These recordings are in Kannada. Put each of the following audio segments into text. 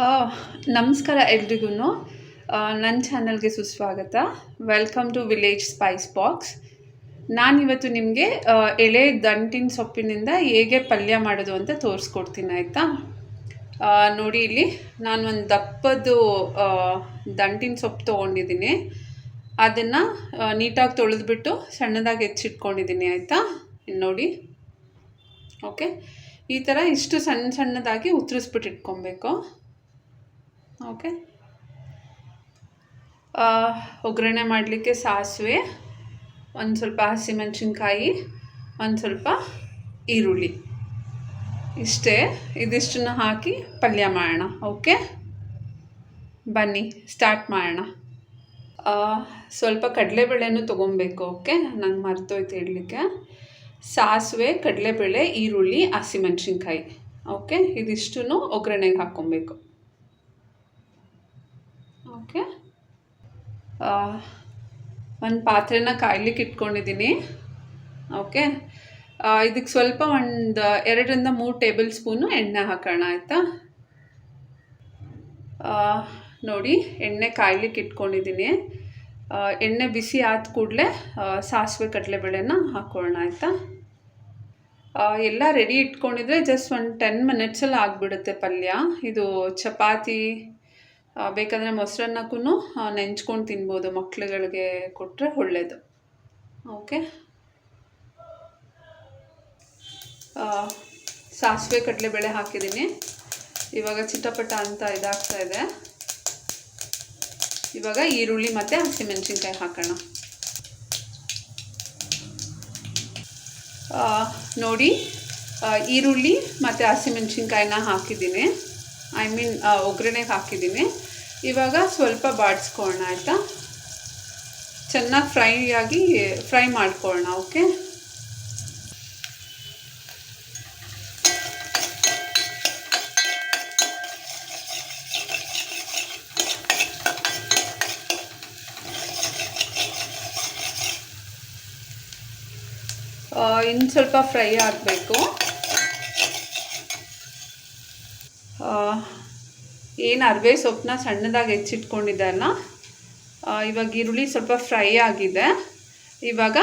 ಆ, ನಮಸ್ಕಾರ ಎಲ್ರಿಗೂ. ನನ್ನ ಚಾನಲ್ಗೆ ಸುಸ್ವಾಗತ. Welcome to village spice box. ನಾನಿವತ್ತು ನಿಮಗೆ ಎಳೆ ದಂಟಿನ ಸೊಪ್ಪಿನಿಂದ ಹೇಗೆ ಪಲ್ಯ ಮಾಡೋದು ಅಂತ ತೋರಿಸ್ಕೊಡ್ತೀನಿ, ಆಯಿತಾ? ನೋಡಿ, ಇಲ್ಲಿ ನಾನು ಒಂದು ದಪ್ಪದ್ದು ದಂಟಿನ ಸೊಪ್ಪು ತೊಗೊಂಡಿದ್ದೀನಿ. ಅದನ್ನು ನೀಟಾಗಿ ತೊಳೆದ್ಬಿಟ್ಟು ಸಣ್ಣದಾಗಿ ಹೆಚ್ಚಿಟ್ಕೊಂಡಿದ್ದೀನಿ, ಆಯಿತಾ? ನೋಡಿ, ಓಕೆ. ಈ ಥರ ಇಷ್ಟು ಸಣ್ಣ ಸಣ್ಣದಾಗಿ ಉತ್ತರಿಸ್ಬಿಟ್ಟು ಇಟ್ಕೊಬೇಕು. ಓಕೆ. ಒಗ್ಗರಣೆ ಮಾಡಲಿಕ್ಕೆ ಸಾಸಿವೆ, ಒಂದು ಸ್ವಲ್ಪ ಹಸಿಮೆಣಸಿನ್ಕಾಯಿ, ಒಂದು ಸ್ವಲ್ಪ ಈರುಳ್ಳಿ, ಇಷ್ಟೇ. ಇದಿಷ್ಟನ್ನು ಹಾಕಿ ಪಲ್ಯ ಮಾಡೋಣ. ಓಕೆ, ಬನ್ನಿ ಸ್ಟಾರ್ಟ್ ಮಾಡೋಣ. ಸ್ವಲ್ಪ ಕಡಲೆಬೇಳೆನೂ ತೊಗೊಬೇಕು. ಓಕೆ, ನಂಗೆ ಮರ್ತೋಯ್ತು ಹೇಳಲಿಕ್ಕೆ. ಸಾಸಿವೆ, ಕಡಲೆಬೇಳೆ, ಈರುಳ್ಳಿ, ಹಸಿಮೆಣಸಿನ್ಕಾಯಿ. ಓಕೆ, ಇದಿಷ್ಟನ್ನು ಒಗ್ಗರಣೆಗೆ ಹಾಕ್ಕೊಬೇಕು. ಓಕೆ, ಒಂದು ಪಾತ್ರೆನ ಕಾಯ್ಲಿಕ್ಕೆ ಇಟ್ಕೊಂಡಿದ್ದೀನಿ. ಓಕೆ, ಇದಕ್ಕೆ ಸ್ವಲ್ಪ ಒಂದು 2-3 ಟೇಬಲ್ ಸ್ಪೂನು ಎಣ್ಣೆ ಹಾಕೋಣ, ಆಯಿತಾ? ನೋಡಿ, ಎಣ್ಣೆ ಕಾಯ್ಲಿಕ್ಕೆ ಇಟ್ಕೊಂಡಿದ್ದೀನಿ. ಎಣ್ಣೆ ಬಿಸಿ ಆದ ಕೂಡಲೇ ಸಾಸಿವೆ ಕಡಲೆಬೇಳೆನ ಹಾಕೋಣ, ಆಯಿತಾ? ಎಲ್ಲ ರೆಡಿ ಇಟ್ಕೊಂಡಿದ್ರೆ ಜಸ್ಟ್ ಒಂದು 10 ಮಿನಿಟ್ಸಲ್ಲಿ ಆಗಿಬಿಡುತ್ತೆ ಪಲ್ಯ. ಇದು ಚಪಾತಿ, ಬೇಕಂದರೆ ಮೊಸರನ್ನಕ್ಕೂ ನೆಂಚ್ಕೊಂಡು ತಿನ್ಬೋದು. ಮಕ್ಳುಗಳಿಗೆ ಕೊಟ್ಟರೆ ಒಳ್ಳೆಯದು. ಓಕೆ, ಸಾಸಿವೆ ಕಡಲೆಬೇಳೆ ಹಾಕಿದ್ದೀನಿ. ಇವಾಗ ಚಿಟಪಟ ಅಂತ ಇದಾಗ್ತಾ ಇದೆ. ಇವಾಗ ಈರುಳ್ಳಿ ಮತ್ತು ಹಸಿಮೆಣಸಿನ್ಕಾಯಿ ಹಾಕೋಣ. ನೋಡಿ, ಈರುಳ್ಳಿ ಮತ್ತು ಹಸಿಮೆಣಸಿನ್ಕಾಯಿನ ಹಾಕಿದ್ದೀನಿ. ಒಗ್ಗರಣೆಗೆ ಹಾಕಿದ್ದೀನಿ. ಇವಾಗ ಸ್ವಲ್ಪ ಬಾಡಿಸ್ಕೊಳ್ಳೋಣ, ಆಯಿತಾ? ಚೆನ್ನಾಗಿ ಫ್ರೈ ಮಾಡ್ಕೊಳ್ಳೋಣ. ಓಕೆ, ಇನ್ನು ಸ್ವಲ್ಪ ಫ್ರೈ ಆಗಬೇಕು. ಏನು ಅರಿವೆ ಸೊಪ್ಪನ್ನ ಸಣ್ಣದಾಗಿ ಹೆಚ್ಚಿಟ್ಕೊಂಡಿದ್ದೆ ಅಲ್ಲ, ಇವಾಗ ಈರುಳ್ಳಿ ಸ್ವಲ್ಪ ಫ್ರೈ ಆಗಿದೆ. ಇವಾಗ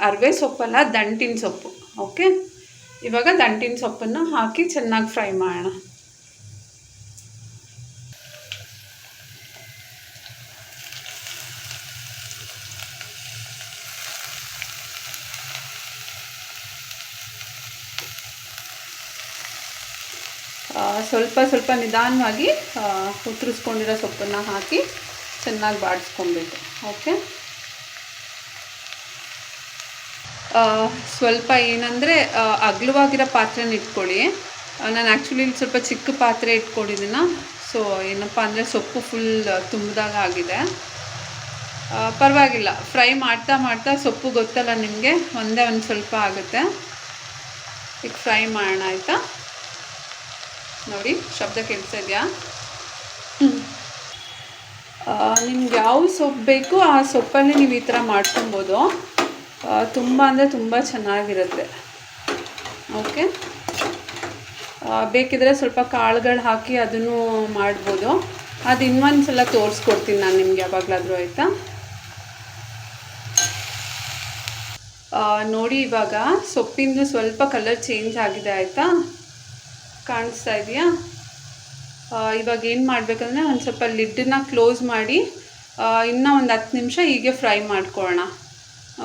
ಅರಿವೆ ಸೊಪ್ಪಲ್ಲ, ದಂಟಿನ ಸೊಪ್ಪು. ಓಕೆ, ಇವಾಗ ದಂಟಿನ ಸೊಪ್ಪನ್ನು ಹಾಕಿ ಚೆನ್ನಾಗಿ ಫ್ರೈ ಮಾಡೋಣ. ಸ್ವಲ್ಪ ನಿಧಾನವಾಗಿ ಉತ್ತರಿಸ್ಕೊಂಡಿರೋ ಸೊಪ್ಪನ್ನು ಹಾಕಿ ಚೆನ್ನಾಗಿ ಬಾಡಿಸ್ಕೊಬೇಕು. ಓಕೆ, ಸ್ವಲ್ಪ ಏನಂದರೆ ಅಗಲವಾಗಿರೋ ಪಾತ್ರೆನ ಇಟ್ಕೊಳ್ಳಿ. ನಾನು ಆ್ಯಕ್ಚುಲಿ ಇಲ್ಲಿ ಸ್ವಲ್ಪ ಚಿಕ್ಕ ಪಾತ್ರೆ ಇಟ್ಕೊಂಡಿದ್ದೀನ. ಸೊ ಏನಪ್ಪ ಅಂದರೆ ಸೊಪ್ಪು ಫುಲ್ ತುಂಬಿದಾಗ ಆಗಿದೆ. ಪರವಾಗಿಲ್ಲ, ಫ್ರೈ ಮಾಡ್ತಾ ಸೊಪ್ಪು ಗೊತ್ತಲ್ಲ ನಿಮಗೆ, ಒಂದೇ ಒಂದು ಸ್ವಲ್ಪ ಆಗುತ್ತೆ. ಈಗ ಫ್ರೈ ಮಾಡೋಣ, ಆಯಿತಾ? ನೋಡಿ, ಶಬ್ದ ಕೇಳಿಸ್ತಾ ಇದೆಯಾ? ನಿಮ್ಗೆ ಯಾವ ಸೊಪ್ಪು ಬೇಕು ಆ ಸೊಪ್ಪಲ್ಲಿ ನೀವು ಈ ಥರ ಮಾಡ್ಕೊಬೋದು. ತುಂಬ ಅಂದರೆ ತುಂಬ ಚೆನ್ನಾಗಿರುತ್ತೆ. ಓಕೆ, ಬೇಕಿದ್ರೆ ಸ್ವಲ್ಪ ಕಾಳುಗಳು ಹಾಕಿ ಅದನ್ನು ಮಾಡ್ಬೋದು. ಅದು ಇನ್ನೊಂದು ಸಲ ತೋರಿಸ್ಕೊಡ್ತೀನಿ ನಾನು ನಿಮ್ಗೆ ಯಾವಾಗಲಾದರೂ, ಆಯಿತಾ? ನೋಡಿ, ಇವಾಗ ಸೊಪ್ಪಿಂದು ಸ್ವಲ್ಪ ಕಲರ್ ಚೇಂಜ್ ಆಗಿದೆ, ಆಯಿತಾ? ಕಾಣಿಸ್ತಾ ಇದೆಯಾ? ಇವಾಗ ಏನು ಮಾಡಬೇಕಂದ್ರೆ ಒಂದು ಸ್ವಲ್ಪ ಲಿಡ್ಡನ್ನ ಕ್ಲೋಸ್ ಮಾಡಿ ಇನ್ನೂ ಒಂದು 10 ನಿಮಿಷ ಹೀಗೆ ಫ್ರೈ ಮಾಡ್ಕೊಳ್ಳೋಣ.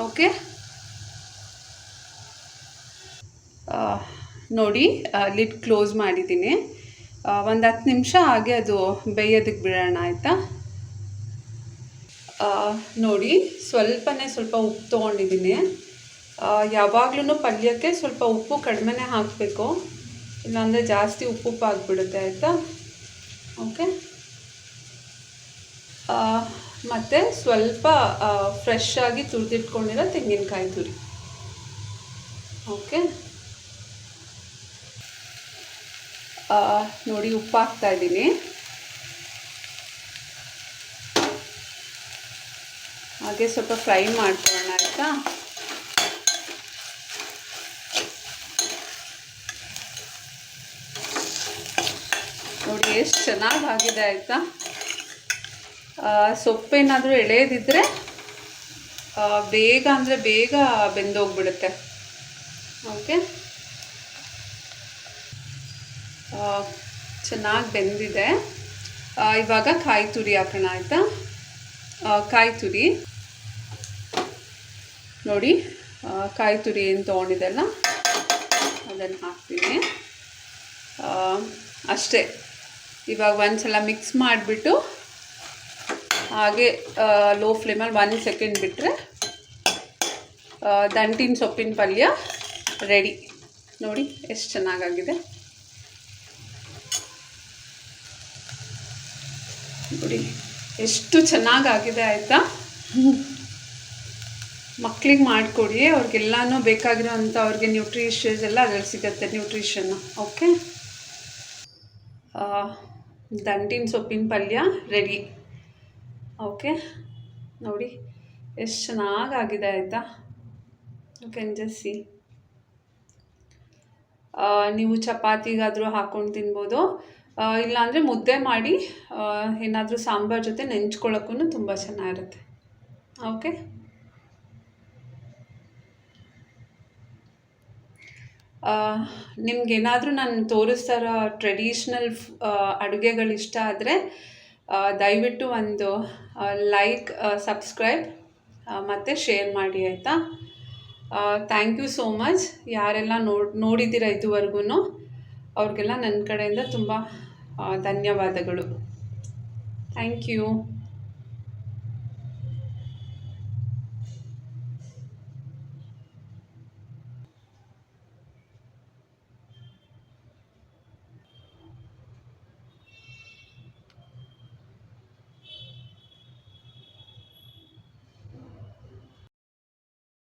ಓಕೆ, ನೋಡಿ, ಲಿಡ್ ಕ್ಲೋಸ್ ಮಾಡಿದ್ದೀನಿ. ಒಂದು 10 ನಿಮಿಷ ಹಾಗೆ ಅದು ಬೇಯೋದಕ್ಕೆ ಬಿಡೋಣ, ಆಯಿತಾ? ನೋಡಿ, ಸ್ವಲ್ಪ ಉಪ್ಪು ತೊಗೊಂಡಿದ್ದೀನಿ. ಯಾವಾಗಲೂ ಪಲ್ಯಕ್ಕೆ ಸ್ವಲ್ಪ ಉಪ್ಪು ಕಡಿಮೆನೇ ಹಾಕಬೇಕು, ಇಲ್ಲಾಂದರೆ ಜಾಸ್ತಿ ಉಪ್ಪು ಆಗಿಬಿಡುತ್ತೆ, ಆಯಿತಾ? ಓಕೆ, ಮತ್ತು ಸ್ವಲ್ಪ ಫ್ರೆಶ್ ಆಗಿ ತುರಿದಿಟ್ಕೊಂಡಿರೋ ತೆಂಗಿನಕಾಯಿ ತುರಿ. ಓಕೆ, ನೋಡಿ, ಉಪ್ಪು ಹಾಕ್ತಾಯಿದ್ದೀನಿ. ಹಾಗೆ ಸ್ವಲ್ಪ ಫ್ರೈ ಮಾಡ್ಕೊಳ್ಳೋಣ, ಆಯಿತಾ? ನೋಡಿ, ಎಷ್ಟು ಚೆನ್ನಾಗಾಗಿದೆ ಆಯಿತಾ. ಸೊಪ್ಪೇನಾದರೂ ಎಳೆಯದಿದ್ದರೆ ಬೇಗ ಅಂದರೆ ಬೇಗ ಬೆಂದೋಗ್ಬಿಡುತ್ತೆ. ಓಕೆ, ಚೆನ್ನಾಗಿ ಬೆಂದಿದೆ. ಇವಾಗ ಕಾಯಿ ತುರಿ ಹಾಕೋಣ ಆಯಿತಾ. ಕಾಯಿ ತುರಿ ನೋಡಿ, ಕಾಯಿ ತುರಿ ಏನು ತೊಗೊಂಡಿದ್ದೆಲ್ಲ ಅದನ್ನು ಹಾಕ್ತೀನಿ ಅಷ್ಟೇ. ಇವಾಗ ಒಂದ್ಸಲ ಮಿಕ್ಸ್ ಮಾಡಿಬಿಟ್ಟು ಹಾಗೆ ಲೋ ಫ್ಲೇಮಲ್ಲಿ 1 ಸೆಕೆಂಡ್ ಬಿಟ್ಟರೆ ದಂಟಿನ ಸೊಪ್ಪಿನ ಪಲ್ಯ ರೆಡಿ. ನೋಡಿ ಎಷ್ಟು ಚೆನ್ನಾಗಾಗಿದೆ. ನೋಡಿ ಎಷ್ಟು ಚೆನ್ನಾಗಾಗಿದೆ ಆಯಿತಾ. ಮಕ್ಳಿಗೆ ಮಾಡಿಕೊಡಿ, ಅವ್ರಿಗೆಲ್ಲನೂ ಬೇಕಾಗಿರೋ ಅಂಥ ಅವ್ರಿಗೆ ನ್ಯೂಟ್ರಿಷನ್ಸ್ ಎಲ್ಲ ಅದ್ರಲ್ಲಿ ಸಿಗುತ್ತೆ, ನ್ಯೂಟ್ರಿಷನ್ನು. ಓಕೆ, ದಂಟಿನ ಸೊಪ್ಪಿನ ಪಲ್ಯ ರೆಡಿ. ಓಕೆ, ನೋಡಿ ಎಷ್ಟು ಚೆನ್ನಾಗಾಗಿದೆ ಆಯಿತಾ. You can just see. ನೀವು ಚಪಾತಿಗಾದರೂ ಹಾಕ್ಕೊಂಡು ತಿನ್ಬೋದು, ಇಲ್ಲಾಂದರೆ ಮುದ್ದೆ ಮಾಡಿ ಏನಾದರೂ ಸಾಂಬಾರು ಜೊತೆ ನೆಂಚ್ಕೊಳ್ಳೋಕ್ಕೂ ತುಂಬ ಚೆನ್ನಾಗಿರುತ್ತೆ. ಓಕೆ, ನಿಮ್ಗೇನಾದರೂ ನಾನು ತೋರಿಸ್ತಾ ಇರೋ ಟ್ರೆಡಿಷ್ನಲ್ ಅಡುಗೆಗಳು ಇಷ್ಟ ಆದರೆ ದಯವಿಟ್ಟು ಒಂದು ಲೈಕ್, ಸಬ್ಸ್ಕ್ರೈಬ್ ಮತ್ತು ಶೇರ್ ಮಾಡಿ ಆಯಿತಾ. Thank you so much. ಯಾರೆಲ್ಲ ನೋಡಿದ್ದೀರ ಇದುವರೆಗೂ ಅವ್ರಿಗೆಲ್ಲ ನನ್ನ ಕಡೆಯಿಂದ ತುಂಬ ಧನ್ಯವಾದಗಳು. Thank you.